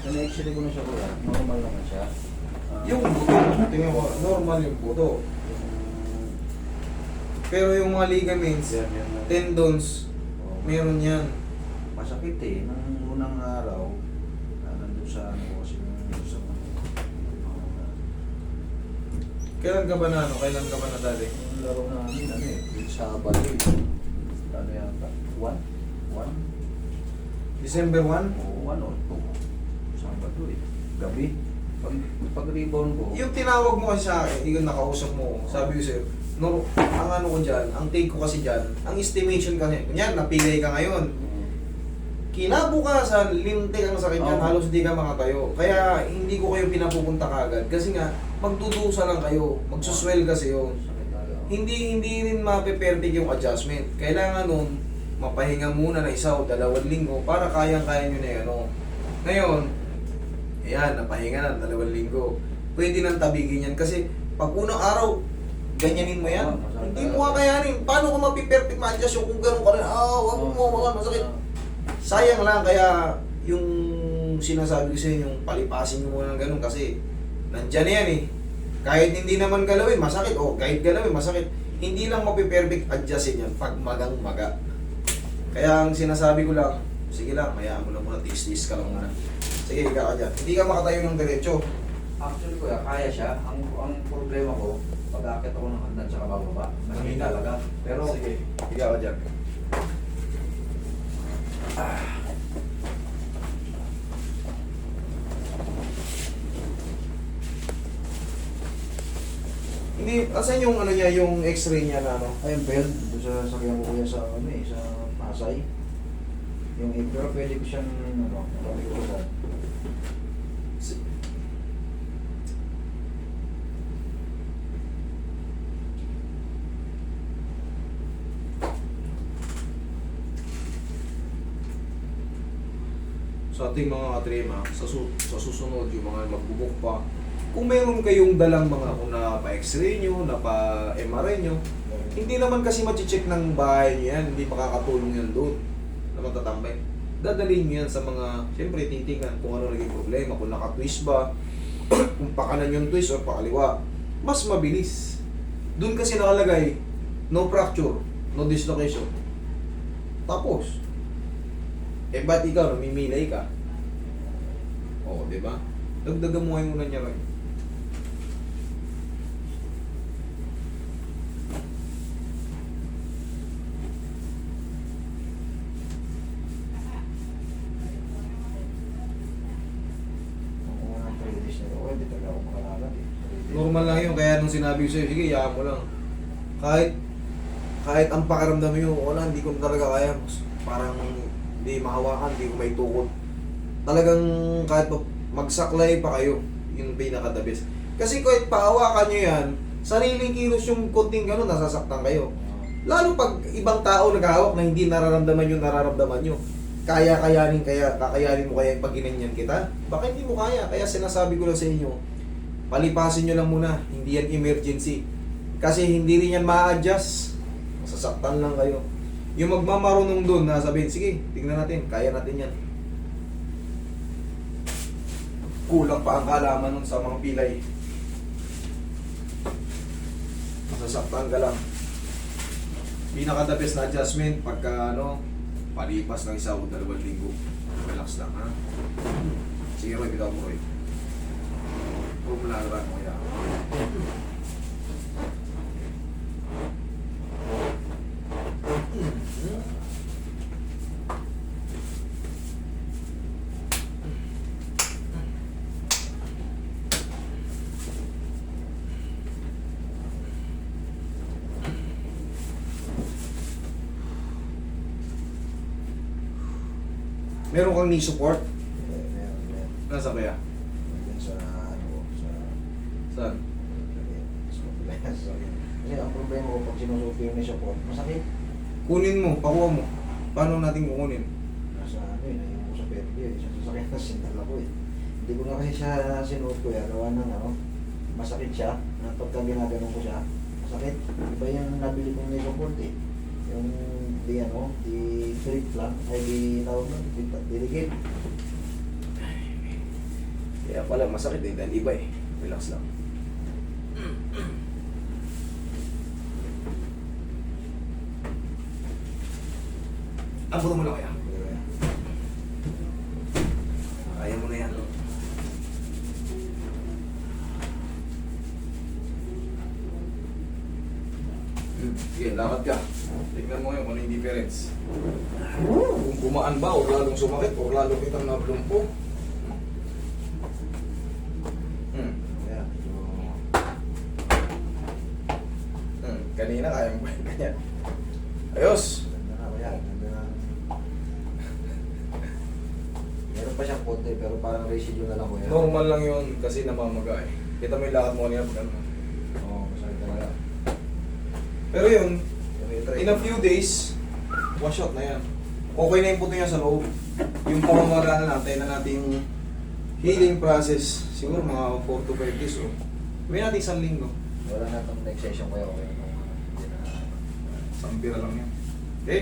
Na-x-ray ko na siya kuya. Normal naman siya. Yung buto, tingnan mo, normal yung buto. Pero yung mga ligaments, tendons, meron yan. Masakit eh. Nung unang araw, nandun sa ano ko kasi sa Kailan ka ba na ano? Kailan ka ba na dali? yung laro namin, ano eh, yung Sabado eh. Ano yata? 1? December 1? O 1 or 2. Sabado eh. Gabi. Pag rebound ko, Yung tinawag mo kasi sa akin, yung nakausap mo, sabi ko sa'yo, no, ang ano ko dyan, ang take ko kasi dyan, ang estimation kasi, kunyan, napilay ka ngayon, kinabukasan, lintik ang sakit yan, Oo. halos di ka makatayo. Kaya hindi ko kayo pinapupunta kagad, kasi nga, magdudusa lang kayo, magsuswell kasi yun. sakit talaga. Hindi rin mape-perfect yung adjustment. Kailangan nun, mapahinga muna na 1 o 2 linggo para kayang-kaya nyo na yan. Ano. Ngayon, ayan, napahinga na 2 linggo. Pwede nang tabigin yan kasi pag unang araw, ganyanin mo yan. Hindi mo kakayanin. Paano ka mape-perfect ma-adjust yung kung gano'n ka rin? Wag mo, masakit. Sayang lang kaya yung sinasabi ko sa inyo, yung palipasin nyo muna ng gano'n kasi nandyan na yan eh. Kahit hindi naman galawin, masakit. O kahit galawin, masakit. Hindi lang mape-perfect adjustin yan pag magang-maga. Kaya ang sinasabi ko lang, sige lang, hayaan mo lang muna, tiis-tiis ka lang muna. Sige, higa ka dyan. Hindi ka makatayo ng diretso. Actually kuya, kaya siya. Ang problema ko, pag-aakit ako ng hagdan sa kabababa, mahina talaga. Pero, Sige, higa ka dyan. Hindi, asan yung ano niya, yung x-ray niya na ano? ayun pa yun, doon sa sakyan ko kuya sa ano eh, sa Pasay. Yung pero pwede ko siyang, ano, marami ko sa Sa ating mga katrema, sa susunod yung mga magbubuk pa, kung meron kayong dalang mga kung pa-x-ray nyo, pa-MRI nyo, hindi naman kasi machi-check ng bahay nyo yan, hindi makakatulong yan doon na matatambay. Dadalhin nyo yan sa mga, siyempre titingnan kung ano naging problema, kung naka-twist ba, kung pakanan yung twist o pakaliwa, mas mabilis. Doon kasi nakalagay, no fracture, no dislocation. Tapos, ba't ikaw, namimilay ka? Oo, di ba? Dagdagan mo ngayon muna niya rin. unang 3 days na ako, hindi talaga ako makalakad eh. 3 days. Normal lang yun, kaya nung sinabi ko sa'yo, sige, iyaan mo lang. Kahit ang pakiramdam mo yun, wala, hindi ko talaga kaya. Parang hindi mahawakan, hindi ko may tukod. Talagang kahit magsaklay pa kayo, yun pinaka-the best. Kasi kahit pahawakan nyo yan, sariling kilos yung konting gano'n, nasasaktan kayo. Lalo pag ibang tao naghahawak na hindi nararamdaman yung nararamdaman nyo. Kakayanin mo kaya pag ginanyan kita? Baka hindi mo kaya. Kaya sinasabi ko lang sa inyo, palipasin nyo lang muna, hindi yan emergency. Kasi hindi rin yan ma-adjust. Masasaktan lang kayo. Yung magmamarunong doon na sabihin, sige, tingnan natin, kaya natin yan. Kulang pa ang kaalaman nun sa mga pilay. Masasaktan ka lang. Pinaka-the best na adjustment pagka ano, palipas ng 1 o 2 linggo. Relax lang, ha? Sige, Roy, bitaw mo, Roy. Huwag mo lang mo yan. Meron kang knee support? Meron. Nasa kaya? Yan sa ano, Saan? Kasi ang problema ko pag sinusuot ko yung support, masakit. Kunin mo, pakuha mo. Paano natin kukunin? Nasa ano yun, yung sa perdi eh, sa sasakyan na sinala ko eh. Hindi ko na kasi siya sinuot ko yan, gawa ng ano, masakit siya, na pagka ginaganon ko siya, masakit. Iba yung nabili kong may support eh. Yung di ano, di flip lang, ay di tawag nun, di delicate. Kaya pala masakit eh, dahil iba eh. Relax lang. Abuto mo lang kaya. Kaya mo na yan. Sige, lakad ka. Tignan mo ngayon kung ano yung difference. Kung gumaan ba o lalong sumakit o lalong kitang nablumpo. Ayan. Kanina kaya mo ba yung ganyan? Ayos! Ganda na kuya. Ganda na. Meron pa siyang konti pero parang residue na lang kuya. Normal lang yun kasi namamaga eh. Kita mo yung lakad mo kanina pag ano. Oo, masakit talaga. Pero yun, Try. in a few days, wash out na yan. Okay na yung puto niya sa loob. Yung pamamaraan na natin yung healing process. Siguro mga 4 to 5 days. Oh. Gawin natin 1 linggo. Wala na itong next session kuya. Okay. Hindi na. Sampira lang yan. Okay?